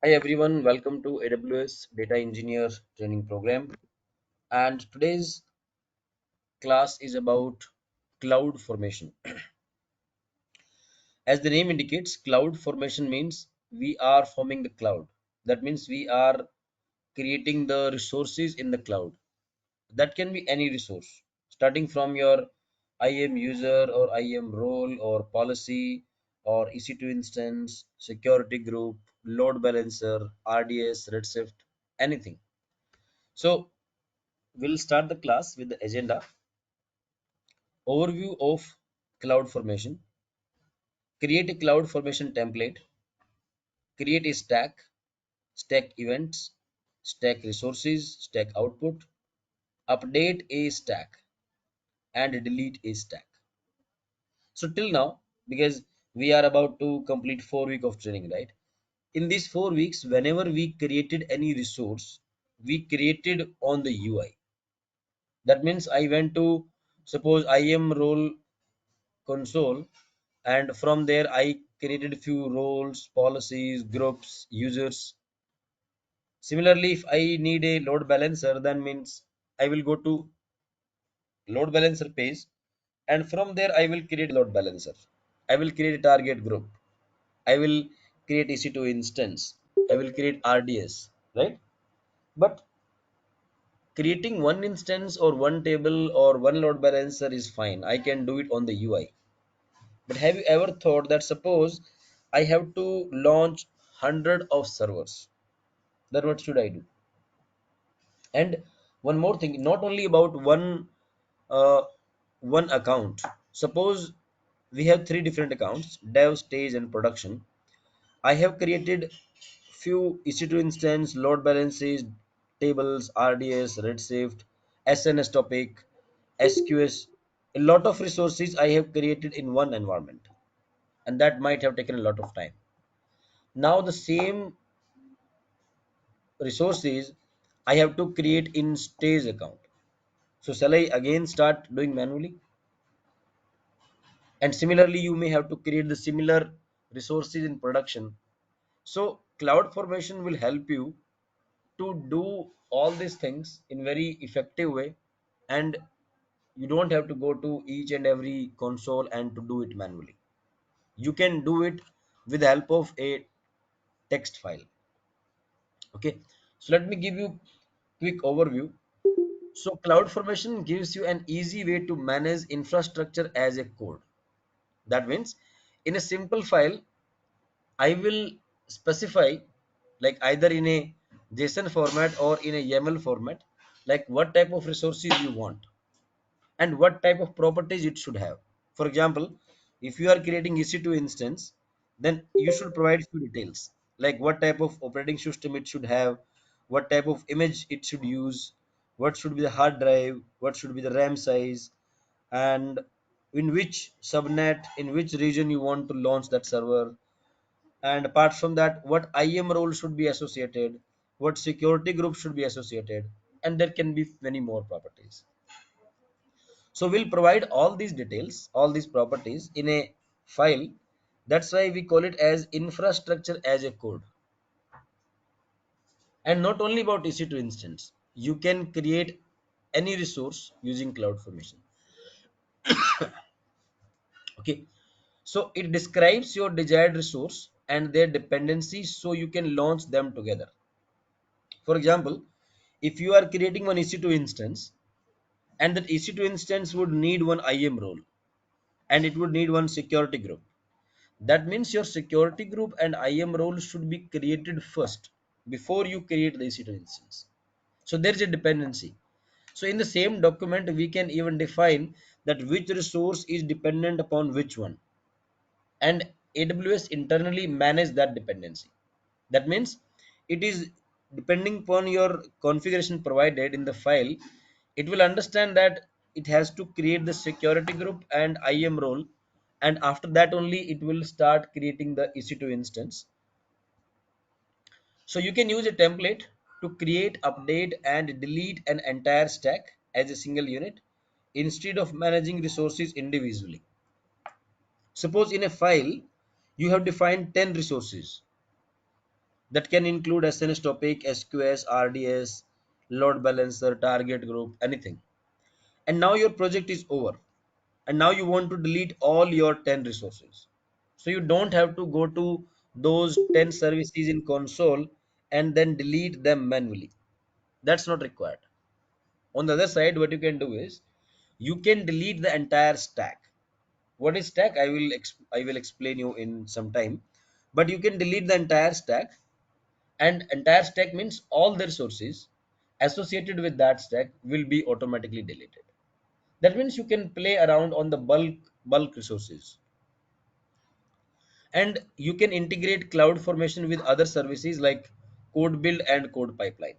Hi everyone, welcome to AWS Data Engineer Training Program. And today's class is about cloud formation. As the name indicates, cloud formation means we are forming the cloud. That means we are creating the resources in the cloud. That can be any resource, starting from your IAM user or IAM role or policy or EC2 instance, security group, load balancer, RDS, Redshift, anything. So we'll start the class with the agenda, overview of cloud formation, create a cloud formation template, create a stack, stack events, stack resources, stack output, update a stack, and delete a stack. So till now, because we are about to complete 4 weeks of training, right? In these 4 weeks, whenever we created any resource, we created on the UI. That means I went to suppose IAM role console, and from there I created few roles, policies, groups, users. Similarly, if I need a load balancer, then means I will go to load balancer page, and from there I will create load balancer. I will create a target group. I will create EC2 instance. I will create RDS, right? But creating one instance or one table or one load balancer is fine. I can do it on the UI. But have you ever thought that suppose I have to launch 100 of servers, then what should I do? And one more thing, not only about uh, one account. Suppose we have three different accounts: dev, stage, and production. I have created few EC2 instance, load balances, tables, RDS, Redshift, SNS topic, SQS. A lot of resources I have created in one environment, and that might have taken a lot of time. Now the same resources I have to create in stage account. So shall I again start doing manually? And similarly, you may have to create the similar resources in production. So cloud formation will help you to do all these things in very effective way, and you don't have to go to each and every console and to do it manually. You can do it with the help of a text file. Okay, so let me give you quick overview. So CloudFormation gives you an easy way to manage infrastructure as a code. That means in a simple file, I will specify, like either in a JSON format or in a YAML format, like what type of resources you want and what type of properties it should have. For example, if you are creating EC2 instance, then you should provide few details like what type of operating system it should have, what type of image it should use, what should be the hard drive, what should be the RAM size, and in which subnet, in which region you want to launch that server. And apart from that, what IAM role should be associated, what security group should be associated, and there can be many more properties. So we'll provide all these details, all these properties in a file. That's why we call it as infrastructure as a code. And not only about EC2 instance, you can create any resource using CloudFormation. Okay. So it describes your desired resource and their dependencies so you can launch them together. For example, if you are creating one EC2 instance, and that EC2 instance would need one IAM role and it would need one security group. That means your security group and IAM role should be created first before you create the EC2 instance. So there is a dependency. So in the same document, we can even define that which resource is dependent upon which one, and AWS internally manage that dependency. That means it is depending upon your configuration provided in the file. It will understand that it has to create the security group and IAM role, and after that only it will start creating the EC2 instance. So you can use a template to create, update, and delete an entire stack as a single unit instead of managing resources individually. Suppose in a file you have defined 10 resources. That can include SNS topic, SQS, RDS, load balancer, target group, anything. And now your project is over. And now you want to delete all your 10 resources. So you don't have to go to those 10 services in console and then delete them manually. That's not required. On the other side, what you can do is you can delete the entire stack. What is stack? I will explain you in some time. But you can delete the entire stack, and entire stack means all the resources associated with that stack will be automatically deleted. That means you can play around on the bulk resources, and you can integrate cloud formation with other services like code build and code pipeline.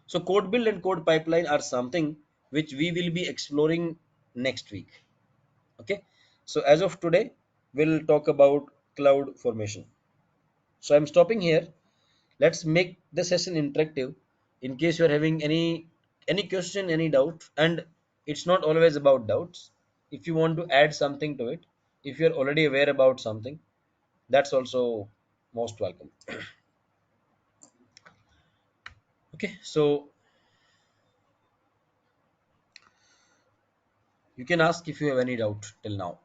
So code build and code pipeline are something which we will be exploring next week. Okay, so as of today we'll talk about cloud formation. So I'm stopping here. Let's make the session interactive in case you're having any question, any doubt. And it's not always about doubts. If you want to add something to it, if you're already aware about something, that's also most welcome. Okay, so you can ask if you have any doubt till now.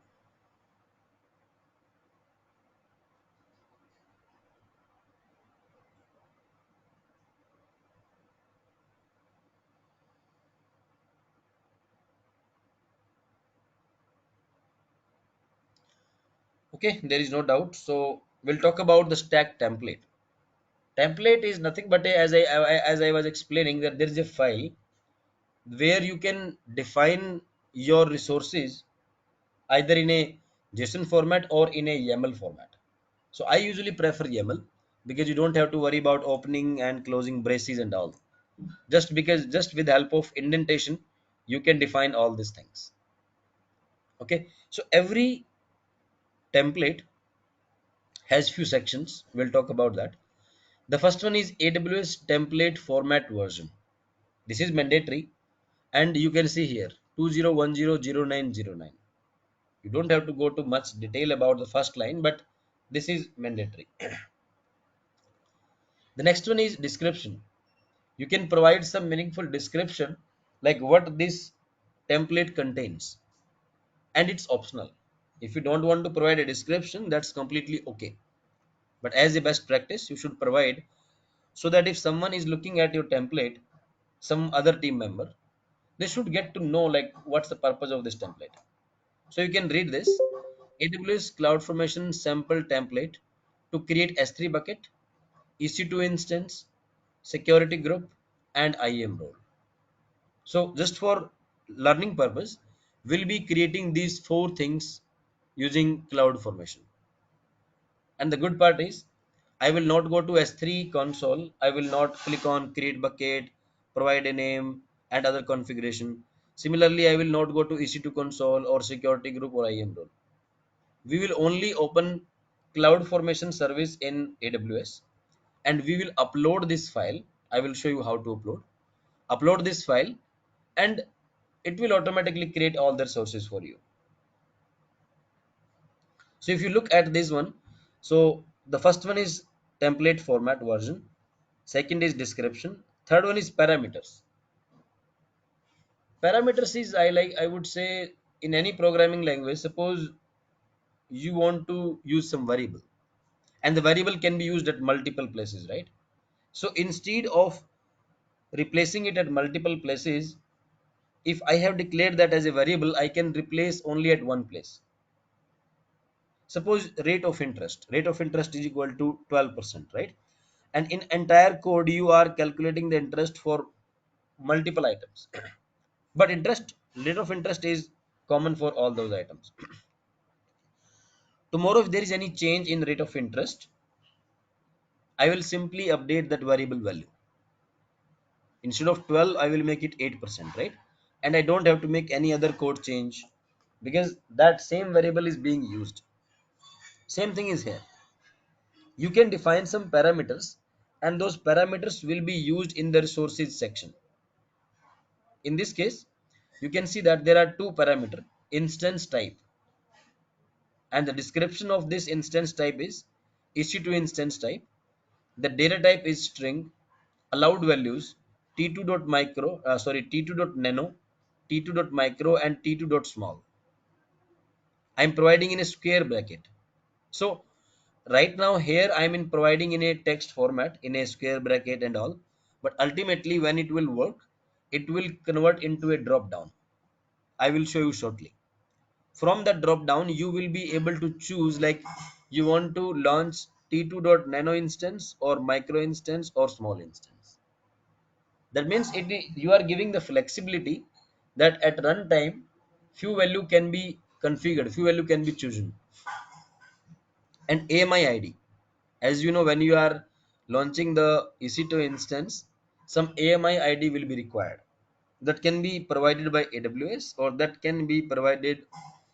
Okay, there is no doubt. So we'll talk about the stack template. Template is nothing but as I was explaining, that there is a file where you can define your resources either in a JSON format or in a YAML format. So I usually prefer YAML because you don't have to worry about opening and closing braces and all. Just with help of indentation, you can define all these things. Okay. So every template has few sections. We'll talk about that. The first one is AWS template format version. This is mandatory, and you can see here 20100909. You don't have to go to much detail about the first line, but this is mandatory. The next one is description. You can provide some meaningful description like what this template contains, and it's optional. If you don't want to provide a description, that's completely okay. But as a best practice, you should provide, so that if someone is looking at your template, some other team member, they should get to know like what's the purpose of this template. So you can read this: AWS CloudFormation sample template to create S3 bucket, EC2 instance, security group, and IAM role. So just for learning purpose, we'll be creating these four things using CloudFormation. And the good part is, I will not go to S3 console. I will not click on create bucket, provide a name, and other configuration. Similarly, I will not go to EC2 console or security group or IAM role. We will only open CloudFormation service in AWS, and we will upload this file. I will show you how to upload this file, and it will automatically create all the sources for you. So if you look at this one, so the first one is template format version, second is description, third one is parameters. Parameters is, I would say, in any programming language, suppose you want to use some variable, and the variable can be used at multiple places, right? So instead of replacing it at multiple places, if I have declared that as a variable, I can replace only at one place. Suppose rate of interest is equal to 12%, right? And in entire code you are calculating the interest for multiple items, but interest rate of interest is common for all those items. Tomorrow if there is any change in rate of interest, I will simply update that variable value. Instead of 12, I will make it 8%, right? And I don't have to make any other code change because that same variable is being used. Same thing is here. You can define some parameters, and those parameters will be used in the resources section. In this case, you can see that there are two parameters: instance type, and the description of this instance type is EC2 instance type, The data type is string. Allowed values t2.nano, t2.micro, and t2.small. I'm providing in a square bracket. So right now here I'm in providing in a text format in a square bracket and all, but ultimately when it will work, it will convert into a drop down. I will show you shortly. From that drop down, you will be able to choose like you want to launch t2.nano instance or micro instance or small instance. That means you are giving the flexibility that at runtime few value can be configured, few value can be chosen. And AMI ID, as you know, when you are launching the EC2 instance, some AMI ID will be required. That can be provided by AWS, or that can be provided,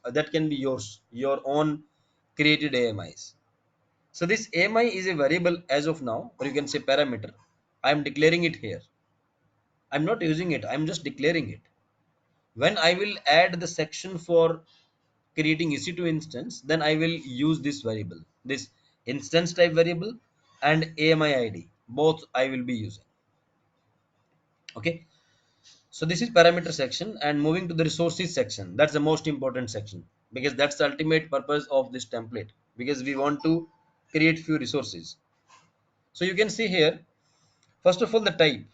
that can be yours, your own created AMIs. So this AMI is a variable as of now, or you can say parameter. I am declaring it here. I'm not using it. I'm just declaring it. When I will add the section for creating EC2 instance, then I will use this variable, this instance type variable and AMI ID. Both I will be using. Okay. So this is parameter section, and moving to the resources section. That's the most important section because that's the ultimate purpose of this template, because we want to create few resources. So you can see here, first of all, the type.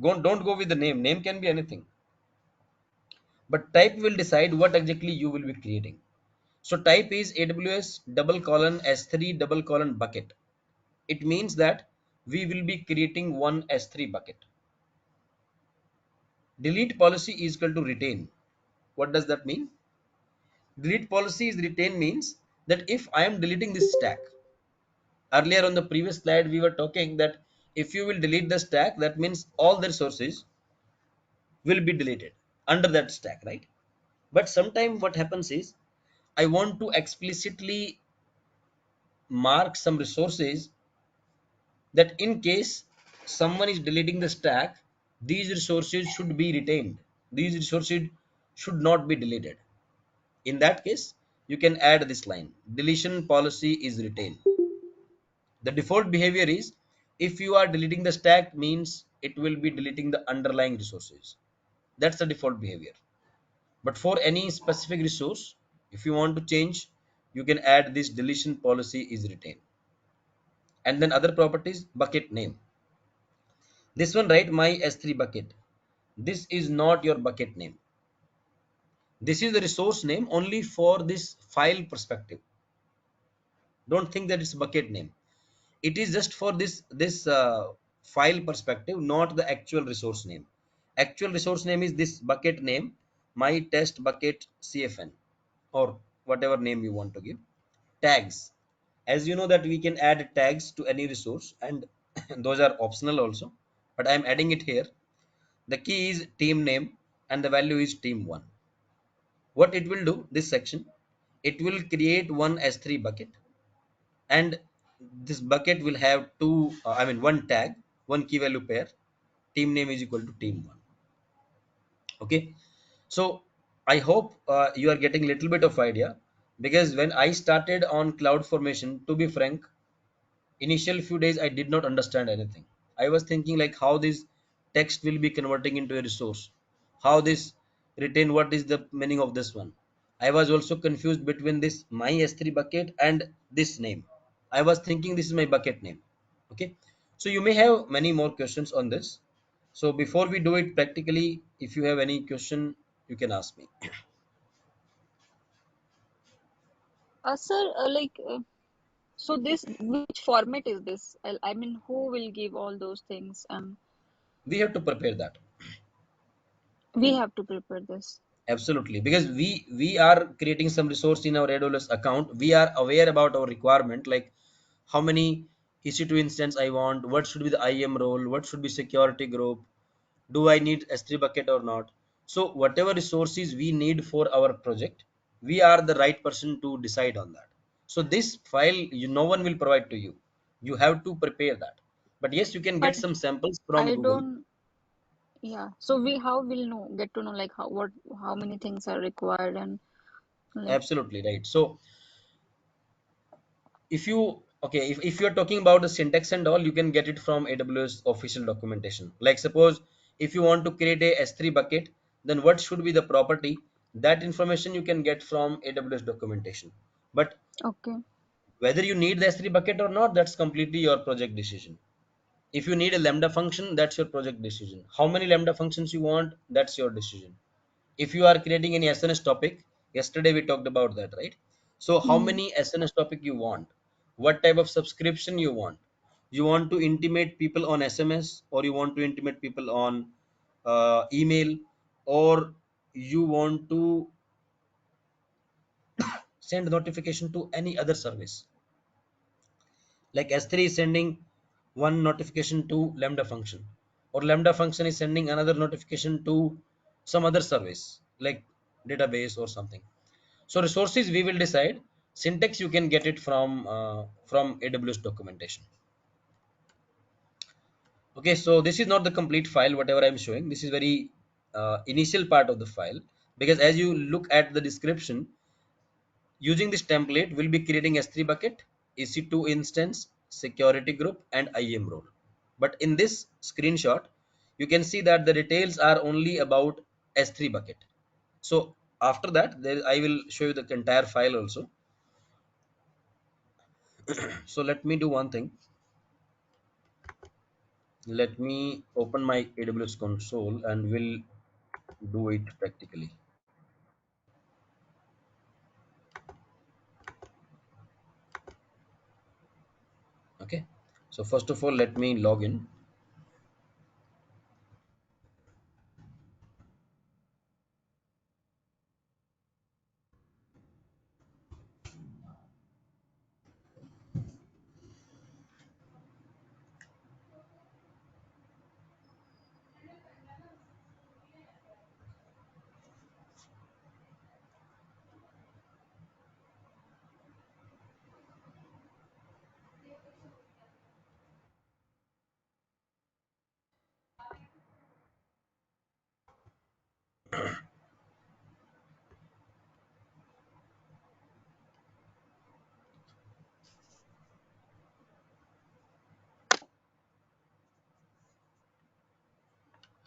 Don't go with the name. Name can be anything, but type will decide what exactly you will be creating. So type is AWS double colon S3 double colon bucket. It means that we will be creating one S3 bucket. Delete policy is equal to retain. What does that mean? Delete policy is retain means that if I am deleting this stack, earlier on the previous slide we were talking that if you will delete the stack, that means all the resources will be deleted under that stack, right? But sometimes what happens is I want to explicitly mark some resources that in case someone is deleting the stack, these resources should be retained. These resources should not be deleted. In that case, you can add this line: deletion policy is retained. The default behavior is if you are deleting the stack means it will be deleting the underlying resources. That's the default behavior. But for any specific resource, if you want to change, you can add this deletion policy is retained. And then other properties, bucket name. This one, write my S3 bucket. This is not your bucket name. This is the resource name only for this file perspective. Don't think that it's bucket name. It is just for this file perspective, not the actual resource name. Actual resource name is this bucket name, my test bucket CFN, or whatever name you want to give. Tags. As you know that we can add tags to any resource, and those are optional also, but I'm adding it here. The key is team name and the value is team1. What it will do, this section, it will create one S3 bucket, and this bucket will have one tag, one key value pair. Team name is equal to team1. Okay. So I hope you are getting a little bit of idea, because when I started on CloudFormation, to be frank, initial few days I did not understand anything. I was thinking like how this text will be converting into a resource, how this retain, what is the meaning of this one. I was also confused between this my S3 bucket and this name. I was thinking this is my bucket name. Okay. So you may have many more questions on this. So before we do it practically, if you have any question, you can ask me. Sir, so this, which format is this? I mean, who will give all those things, and We have to prepare that. we have to prepare this. Absolutely, because we are creating some resource in our AWS account. We are aware about our requirement, like how many EC2 instance I want, what should be the IAM role, what should be security group, do I need S3 bucket or not. So whatever resources we need for our project, we are the right person to decide on that. So this file, no one will provide to you. You have to prepare that. But yes, you can But get some samples from I Google. don't, yeah. So we how will know get to know like how many things are required and like Absolutely right. So if you Okay, if you're talking about the syntax and all, you can get it from AWS official documentation. Like suppose if you want to create a S3 bucket, then what should be the property? That information you can get from AWS documentation. But Okay. whether you need the S3 bucket or not, that's completely your project decision. If you need a lambda function, that's your project decision. How many lambda functions you want, that's your decision. If you are creating any SNS topic, yesterday we talked about that, right? So how Hmm. many SNS topic you want, what type of subscription you want to intimate people on SMS, or you want to intimate people on email, or you want to send notification to any other service. Like S3 is sending one notification to lambda function, or lambda function is sending another notification to some other service like database or something. So resources we will decide. Syntax you can get it from AWS documentation. Okay, so this is not the complete file. Whatever I'm showing, this is very initial part of the file, because as you look at the description, using this template, we'll be creating S3 bucket, EC2 instance, security group, and IAM role. But in this screenshot, you can see that the details are only about S3 bucket. So after that, I will show you the entire file also. So let me do one thing. Let me open my AWS console and we'll do it practically. Okay. So first of all, let me log in.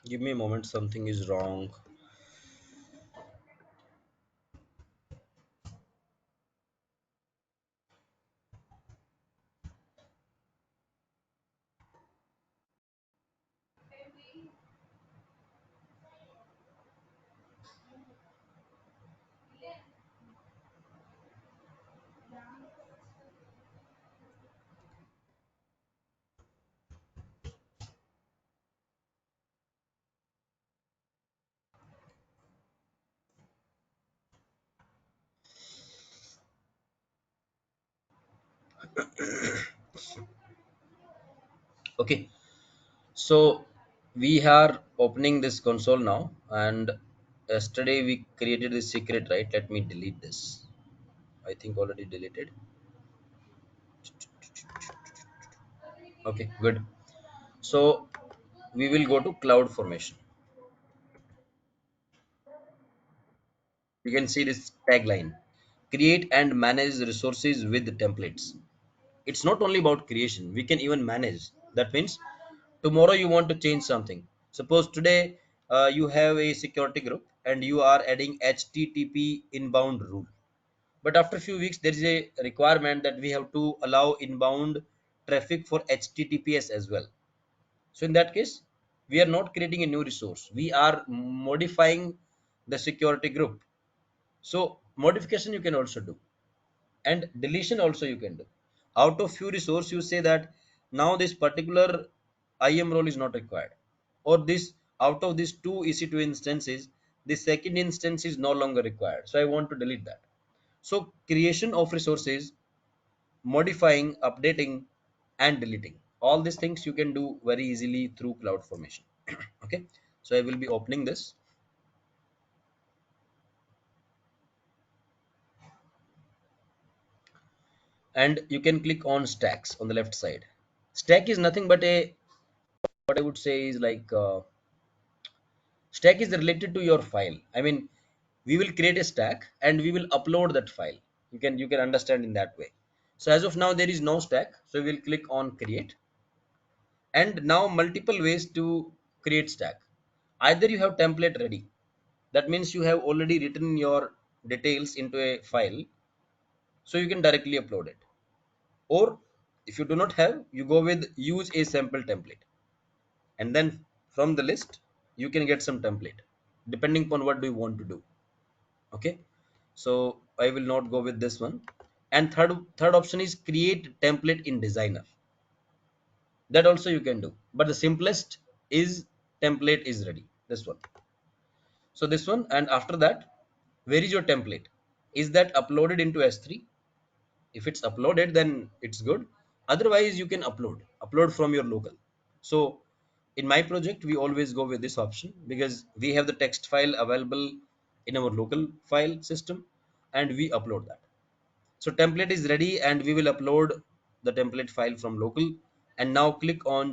Give me a moment. Something is wrong. Okay. So we are opening this console now, and yesterday we created this secret, right? Let me delete this. I think already deleted. Okay, good. So we will go to CloudFormation. You can see this tagline: create and manage resources with templates. It's not only about creation, we can even manage. That means tomorrow you want to change something. Suppose today you have a security group and you are adding HTTP inbound rule. But after a few weeks, there is a requirement that we have to allow inbound traffic for HTTPS as well. So in that case, we are not creating a new resource. We are modifying the security group. So modification you can also do, and deletion also you can do. Out of few resource, you say that now this particular IAM role is not required, or this out of these two EC2 instances, the second instance is no longer required. So I want to delete that. So creation of resources, modifying, updating, and deleting. All these things you can do very easily through CloudFormation. Okay. So I will be opening this, and you can click on stacks on the left side. Stack is nothing but a, what I would say is like stack is related to your file. I mean, we will create a stack and we will upload that file. You can understand in that way. So as of now there is no stack, so we'll click on create. And now multiple ways to create stack. Either you have template ready, that means you have already written your details into a file, so you can directly upload it. Or if you do not have, you go with use a sample template, and then from the list you can get some template depending upon what do you want to do. Okay, so I will not go with this one. And third option is create template in designer. That also you can do, but the simplest is template is ready, this one. So this one, and after that, where is your template? Is that uploaded into S3? If it's uploaded, then it's good. Otherwise you can upload from your local. So in my project we always go with this option because we have the text file available in our local file system, and we upload that. So template is ready and we will upload the template file from local. And now click on